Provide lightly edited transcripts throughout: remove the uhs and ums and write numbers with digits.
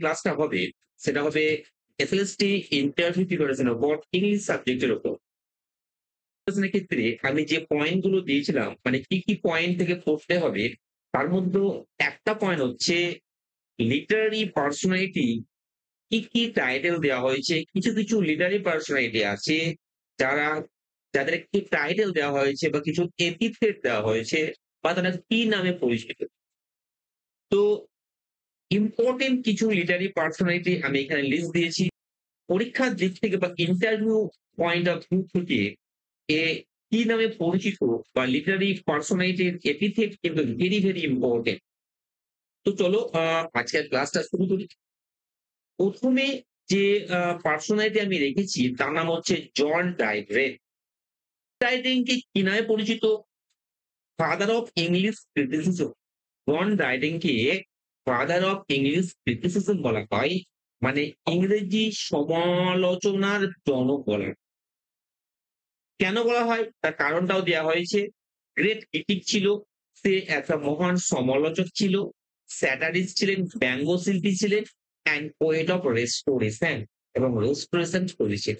ক্লাসটা হবে সেটা হবে SLST interview preparation of English সাবজেক্টের উপর। প্রিপারেশনের ক্ষেত্রে আমি যে পয়েন্ট গুলো দিয়েছিলাম মানে কি, কি পয়েন্ট থেকে পড়তে হবে তার মধ্যে একটা পয়েন্ট হচ্ছে লিটারারি পার্সোনালিটি কি, কি টাইটেল দেওয়া হয়েছে। কিছু, কিছু লিটারারি পার্সোনালিটি আছে যারা যাদের একটি টাইটেল দেওয়া হয়েছে বা কিছু এপিথেট দেওয়া হয়েছে বা তারা কি নামে পরিচিত। তো ইম্পোর্টেন্ট কিছু লিটারারি পার্সোনালিটি আমি এখানে লিস্ট দিয়েছি। পরীক্ষার দিক থেকে বা ইন্টারভিউ পয়েন্ট অফ ভিউ থেকে এ কি নামে পরিচিত বা লিটারারি পার্সোনালিটির এপিথেট কিন্তু ভেরি, ভেরি ইম্পোর্টেন্ট। তো চলো আজকের ক্লাসটা শুরু করি। ১ম এ যে পার্সোনালিটি আমি রেখেছি তার নাম হচ্ছে জন ডাইড্রেন। ডাইড্রেনকে কি নামে পরিচিত? Father of English criticism. John ডাইডেনকে ফাদার অফ ইংলিশ ক্রিটিসিজম বলা হয়, মানে ইংরেজি সমালোচনার জনক বলা হয়। কেন বলা হয় তার কারণটাও দেওয়া হয়েছে। গ্রেট ক্রিটিক ছিল, সে একটা মহান সমালোচক ছিল, স্যাটারিস্ট ছিলেন, ব্যঙ্গশিল্পী ছিলেন, অ্যান্ড পোয়েট অফ রেস্টোরেশন এবং রেস্টোরেশন করেছেন।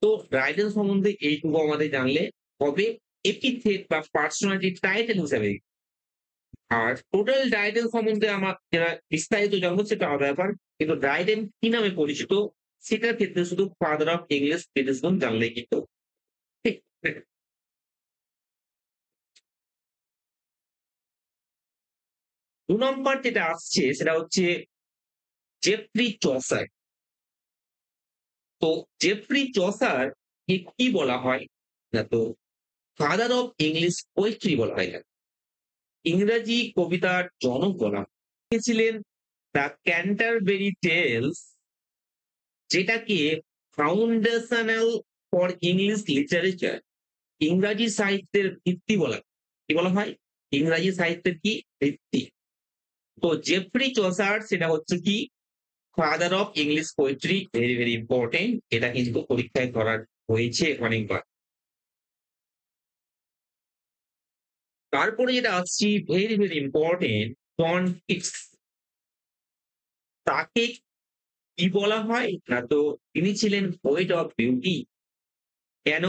তো ড্রাইডেন সম্বন্ধে এইটুকু আমাদের জানলে হবে এপিথেট বা পার্সোনালিটি টাইটেল হিসাবে। আর টোটাল ড্রাইডেন সম্বন্ধে আমার যারা বিস্তারিত জানবো সেটা আলাদা ব্যাপার। কিন্তু ড্রাইডেন কি নামে পরিচিত সেটার ক্ষেত্রে শুধু ফাদার অফ ইংলিশ ক্রিটিসিজম জানলেই কিন্তু ঠিক। ২ নম্বর যেটা আসছে সেটা হচ্ছে জেফ্রি চসার। তো জেফ্রি চসার কে কি বলা হয়? না তো ফাদার অফ ইংলিশ পোয়েট্রি বলা হয় তাকে। ইংরেজি কবিতার জনক বলা হয়। তিনি ছিলেন দ্য ক্যান্টারবেরি টেলস, যেটাকে ফাউন্ডেশনাল ফর ইংলিশ লিটারেচার, ইংরাজি সাহিত্যের ভিত্তি বলা হয়। কি বলা হয়? ইংরাজি সাহিত্যের কি ভিত্তি। তো জেফ্রি চসার সেটা হচ্ছে কি father of English poetry, very, very important. এটা কিন্তু পরীক্ষায় করা হয়েছে অনেকবার। তারপরে যেটা আসছি very, very important, John Keats. তাকে কি বলা হয়? না তো তিনি ছিলেন পোয়েট অফ বিউটি। কেন?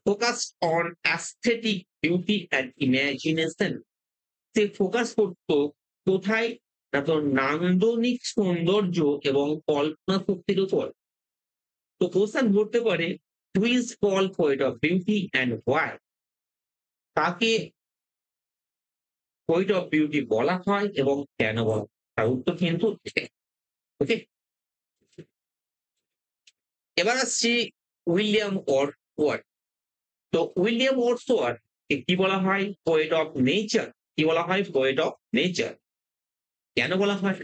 Focus on aesthetic beauty and imagination. সে ফোকাস করতো কোথায়? না তো নান্দনিক সৌন্দর্য এবং কল্পনা শক্তির উপর। তো কোশ্চেন ধরতে পারে who is called poet of beauty and why? তাকে পোয়েট অফ বিউটি বলা হয় এবং কেন বলা হয়? তার উত্তর কিন্তু ওকে। এবার আসছি উইলিয়াম ওয়ার্ডসওয়ার্থ। তো উইলিয়াম ওয়ার্ডসওয়ার্থ কে কি বলা হয়? Poet of nature. কি বলা হয়? Poet of nature. কেন বলা হয়?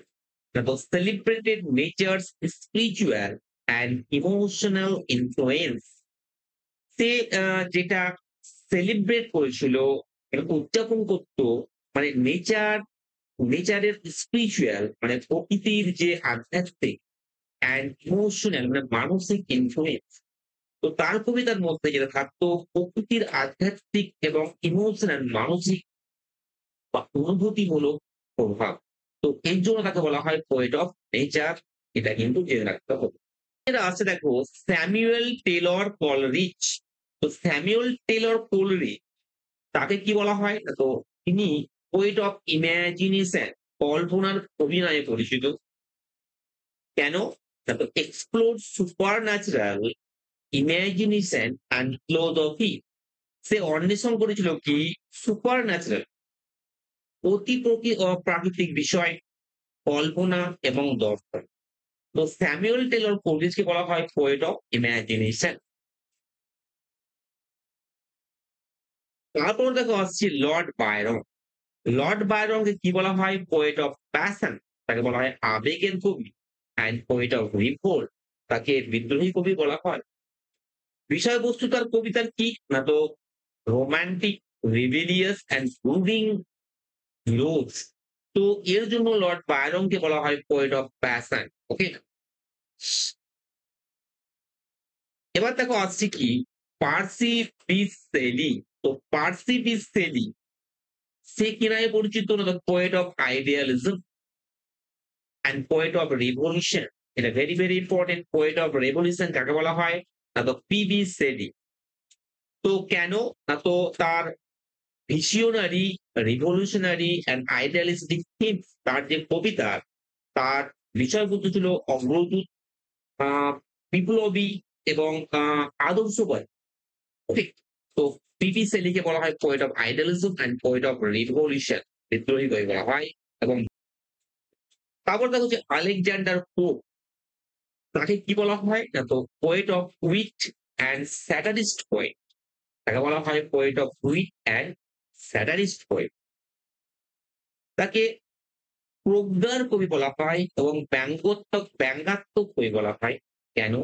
না তো celebrated nature's spiritual and emotional influence. সে যেটা সেলিব্রেট করেছিল এবং উদযাপন করত মানে নেচারের স্পিরিচুয়াল মানে প্রকৃতির যে আধ্যাত্মিক অ্যান্ড ইমোশনাল মানে মানসিক ইনফ্লুয়েন্স। তো তার কবিতার মধ্যে যেটা থাকতো প্রকৃতির আধ্যাত্মিক এবং ইমোশনাল মানসিক বা অনুভূতিমূলক প্রভাব। তো এর জন্য তাকে বলা হয় পোয়েট অফ নেচার। এটা কিন্তু জেনে রাখতে হবে। এরা আছে দেখো স্যামুয়েল টেলর কলরিচ। তো স্যামুয়েল টেলর কোলরিচ তাকে কি বলা হয়? তো তিনি পোয়েট অফ ইমাজিনেশন, কল্পনার কবি নামে পরিচিত। কেন? না তো explore supernatural imagination and philosophy. সে অন্বেষণ করেছিল কি সুপার ন্যাচারাল প্রাকৃতিক বিষয়, কল্পনা এবং দর্শন। তো স্যামুয়েল টেলর কোলরিচকে বলা হয় পোয়েট অফ ইমাজিনেশন। তারপর দেখো আসছি লর্ড বায়রন। লর্ড বায়রনকে কি বলা হয়? Poet of passion. তাকে বলা হয় আবেগের কবি অ্যান্ড পোয়েট অফ রিভোল্ট। তাকে বিদ্রোহী কবি বলা হয়। বিষয়বস্তু তার কবিতার কি? না তো রোমান্টিক, রিবেলিয়াস অ্যান্ড ব্রুডিং লোভস। তো এর জন্য লর্ড বায়রনকে বলা হয় পোয়েট অফ প্যাশন। ওকে। এবার দেখো আসছি কি পার্সি বিশ শেলি। তো পার্সি বিশ শেলি সে কি নামে পরিচিত? না poet of idealism. And poet of revolution, এটা very very important. Poet of revolution কাকে বলা হয়? না তো পিবি শেলি। তো কেন? না তো তার visionary, revolutionary and idealistic themes, তার যে কবিতা, তার বিষয়বস্তু ছিল অগ্রদূত, আহ, বিপ্লবী এবং আদর্শবাদ। ঠিক। তো পিবি শেলিকে বলা হয় poet of idealism and poet of revolution, বিদ্রোহী কবি বলা হয়। এবং তারপর দেখা হচ্ছে আলেকজান্ডার পোপ, তাকে কি বলা হয়? না তো poet of wheat and satirist poet, তাকে বলা হয় poet of wheat and satirist poet. তাকে প্রজ্ঞার কবি বলা হয় এবং ব্যঙ্গাত্মক কবি বলা হয়। কেন?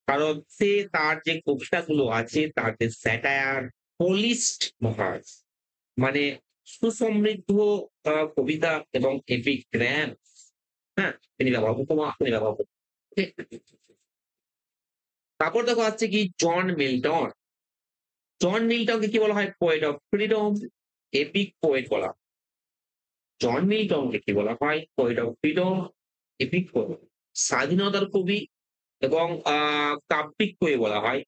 কারণ সে তার যে কবিতাগুলো আছে, তার যে স্যাটায়ার, পোলিশড মহাজ, মানে সুসমৃদ্ধ কবিতা এবং এপিক গ্র্যাম, হ্যাঁ, তিনি ব্যবহার করতেন, তিনি ব্যবহার করতেন। ঠিক? তারপর দেখো আছে কি জন মিল্টন। জন মিল্টনকে কি বলা হয়? Poet of freedom, epic poet বলা হয়। জন মিল্টনকে কি বলা হয়? Poet of freedom, epic poet, স্বাধীনতার কবি এবং কাব্যিক কবি বলা হয়।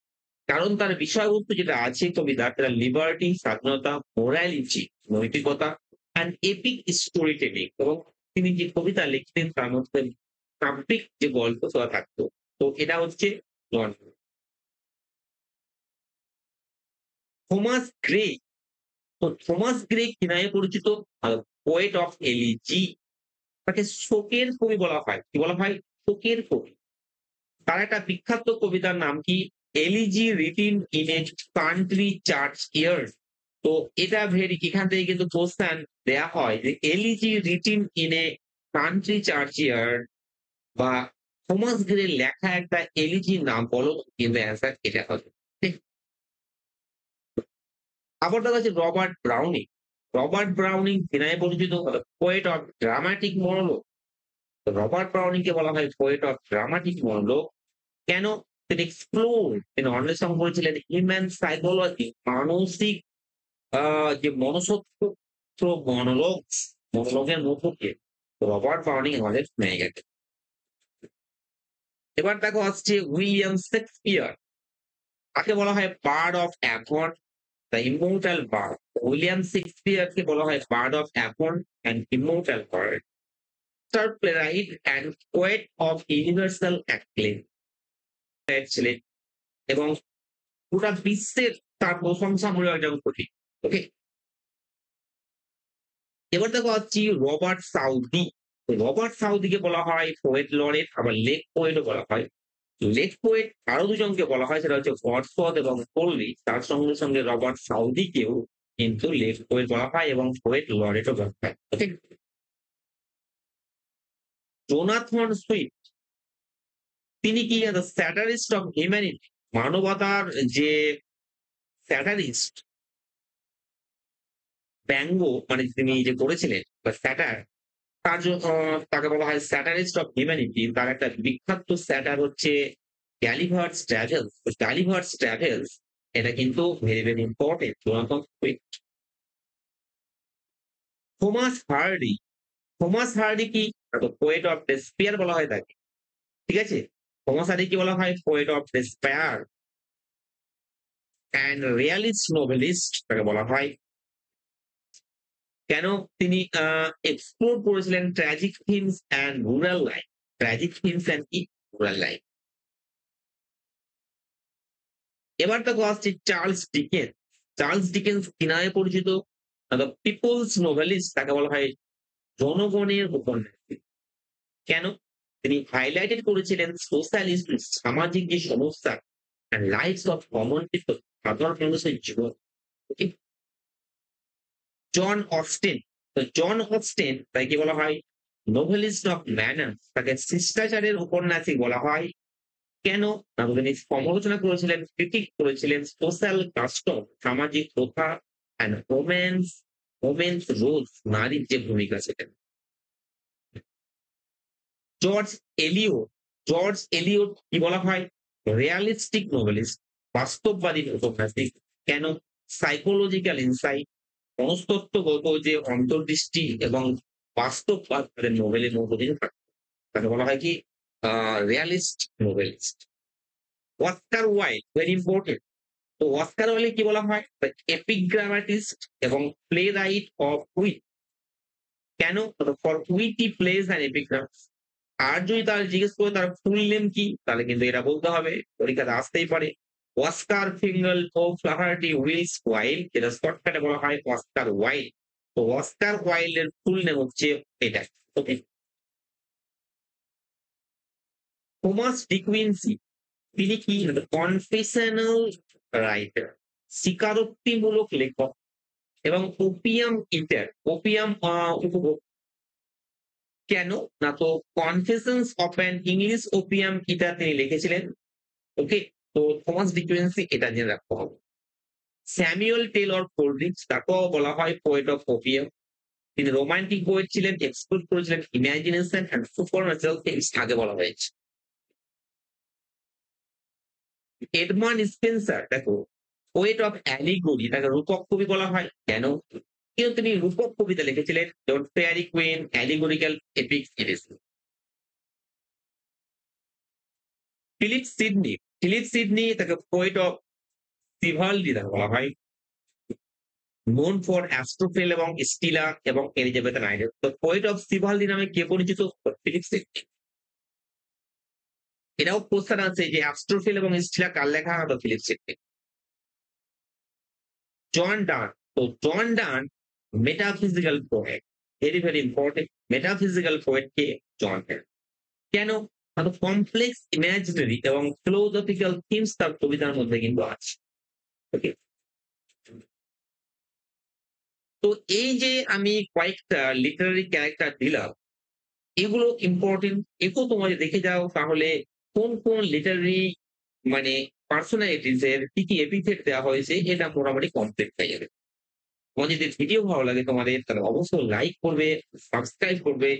কারণ তার বিষয়বস্তু যেটা আছে কবিতার, সেটা লিবার্টি, স্বাধীনতা, মোরালিটি, নৈতিকতা অ্যান্ড এপিক স্টোরি টেলিং। এবং তিনি যে কবিতা লিখতেন তার মধ্যে কাব্যিক যে গল্প সেটা থাকতো। তো এটা হচ্ছে জন। Thomas Gray. তো থমাস গ্রে কি নামে পরিচিত? পোয়েট অফ এলিজি, তাকে শোকের কবি বলা হয়। কি বলা হয়? শোকের কবি। তার একটা বিখ্যাত কবিতার নাম কি? Elegy written in a country churchyard. তো এটা ভেরি, এখান থেকে কিন্তু কোশ্চেন দেয়া হয় যে elegy written in a country churchyard বা থমাস গ্রে লেখা একটা এলিজির নাম বলো, কিন্তু অ্যান্সার এটা হবে। ঠিক? আবার দেখা যাচ্ছে রবার্ট ব্রাউনিং। রবার্ট ব্রাউনিং কি নামে পরিচিত? Poet of dramatic monologue. Robert Browning কে বলা হয় পোয়েট অফ ড্রামাটিক মনোলগ। কেন? তিনি এক্সপ্লোর, তিনি অন্বেষণ করেছিলেন হিউম্যান সাইকোলজি, মানসিক যে মনস্তত্ত্ব, মনোলগস, মনোলগের মধ্য দিয়ে রবার্ট ব্রাউনিং আমাদের পেয়ে গেছে। এবার দেখো আসছে উইলিয়াম শেক্সপিয়ার। তাকে বলা হয় bard of Avon, the immortal bard. William শেক্সপিয়ারকে বলা হয় bard of Avon and immortal bard. Star playwright and poet of universal acclaim ছিলেন এবং গোটা বিশ্বের তার প্রশংসামূলক একজন কবি। ওকে, এবার দেখো হচ্ছে রবার্ট সাউদি। রবার্ট সাউদিকে বলা হয় পোয়েট লরেট, আবার লেক পোয়েটও বলা হয়। লেক পোয়েট আরো দুজনকে বলা হয়, সেটা হচ্ছে ওয়ার্ডসওয়ার্থ এবং কোলরিজ। তার সঙ্গে সঙ্গে রবার্ট সাউদিকেও কিন্তু লেক পোয়েট বলা হয় এবং পোয়েট লরেটও বলা হয়। ওকে, জোনাথন সুইফট, তিনি কি স্যাটারিস্ট অফ হিউম্যানিটি, মানবতার যে স্যাটারিস্ট, ব্যঙ্গ মানে তিনি যে করেছিলেন বা স্যাটার, তার তাকে বলা হয় স্যাটারিস্ট অফ হিউম্যানিটি। তার একটা বিখ্যাত স্যাটার হচ্ছে গ্যালিভার্স ট্রাভেলস। গ্যালিভার্স ট্রাভেলস এটা কিন্তু very very important. Jonathan Swift. Thomas Hardy. Thomas Hardy কি? পোয়েট অফ ডেসপেয়ার বলা হয় তাকে। ঠিক আছে? থমাস হার্ডি কি বলা হয়? Poet of despair and realist novelist তাকে বলা হয়। কেন? তিনি এক্সপ্লোর করেছিলেন tragic themes and rural life. Tragic themes and কি? Rural life. এবার দেখো আসছে চার্লস ডিকেন্স। চার্লস ডিকেন্স কি নামে পরিচিত? দ্য পিপলস নোভেলিস্ট, তাকে বলা হয় জনগণের উপন্যাসী। কেন? তিনি হাইলাইটেড করেছিলেন সোশ্যালিস্ট, সামাজিক যে সমস্যা and lives of common people, সাধারণ মানুষের জীবন। Okay? জন অস্টেন। তো জন অস্টেন তাকে বলা হয় নোভেলিস্ট অফ ম্যানার্স, তাকে শিষ্টাচারের উপন্যাসী বলা হয়। কেন? না তিনি সমালোচনা করেছিলেন, ক্রিটিক করেছিলেন সোশ্যাল কাস্টম, সামাজিক প্রথা অ্যান্ড ওমেন্স রোলস, নারীর যে ভূমিকা সেটা। George Elliot. জর্জ এলিয়ট কি বলা হয়? রিয়ালিস্টিক নোবেলিস্ট, বাস্তববাদী উপন্যাসিক। কেন? সাইকোলজিক্যাল ইনসাইট, মনস্তত্ত্বগত যে অন্তর্দৃষ্টি এবং বাস্তববাদ তাদের নোবেলের মধ্য দিয়ে থাকে। তাকে বলা হয় কি realist novelist. Oscar Wilde very important. তো অস্কার ওয়াইল্ডকে কি বলা হয়? এপিগ্রামাটিস্ট এবং প্লে রাইট অফ উইট। কেন? For witty plays and epigrams. আর যদি তারা জিজ্ঞেস করে তার ফুল নেম কি? তাহলে কিন্তু এটা বলতে হবে। পরীক্ষাতে আসতেই পারে। অস্কার ফিঙ্গল ও ফ্লাহার্টি উইলস ওয়াইল্ড, যেটা শর্টকাটে বলা হয় অস্কার ওয়াইল্ড। তো অস্কার ওয়াইল্ড এর ফুল নেম হচ্ছে এটা। ওকে? থমাস ডিকুইন্সি তিনি কি কনফেশনাল রাইটার, স্বীকারোক্তিমূলক লেখক এবং ওপিয়াম ইটার, ওপিয়াম উপভোগ। কেন? না তো confessions of an English opium eater তিনি লিখেছিলেন। ওকে? তো থমাস ডিকুয়েন্সি এটা জেনে রাখতে হবে। স্যামুয়েল টেলর কোলরিজ তাকেও বলা হয় পোয়েট অফ ওপিয়াম। তিনি রোমান্টিক পোয়েট ছিলেন, এক্সপ্লোর করেছিলেন ইমাজিনেশন অ্যান্ড সুপারন্যাচারাল থিংস আগে বলা হয়েছে। এডমান্ড স্পেন্সার দেখো পোয়েট অফ অ্যালিগরি, তাকে রূপক কবি বলা হয়। কেন? কিন্তু তিনি রূপক কবিতা লিখেছিলেন যেমন ফেয়ারি কুইন, অ্যালিগরিক্যাল এপিক্স এডিসি। ফিলিপ সিডনি তাকে পোয়েট অফ সিভালডি তাকে বলা হয়। নোন ফর অ্যাস্ট্রোফেল এবং স্টিলা এবং এলিজাবেথ রাইডার। তো পোয়েট অফ সিভালডি নামে কে পরিচিত? Philip Sydney. এটাও কোশ্চেন আছে যে অ্যাস্ট্রোফেল এবং স্টিলা কার লেখা? তো ফিলিপ সিডনি। জন ডান, তো John Donne metaphysical poet, very very important. Metaphysical poet কে? John Donne. কেন? কমপ্লেক্স ইমাজিনারি এবং ফিলোসফিক্যাল থিমস তার কবিতার মধ্যে কিন্তু আছে। ওকে? তো এই যে আমি কয়েকটা লিটারারি ক্যারেক্টার দিলাম, এগুলো ইম্পর্টেন্ট। এগুলো তোমরা যদি দেখে যাও তাহলে কোন কোন লিটারারি মানে পার্সোনালিটিস এর কি কি এপিথেট দেওয়া হয়েছে এটা মোটামুটি কমপ্লিট হয়ে যাবে। তোমার যদি ভিডিও ভালো লাগে তোমাদের তাহলে অবশ্যই লাইক করবে, সাবস্ক্রাইব করবে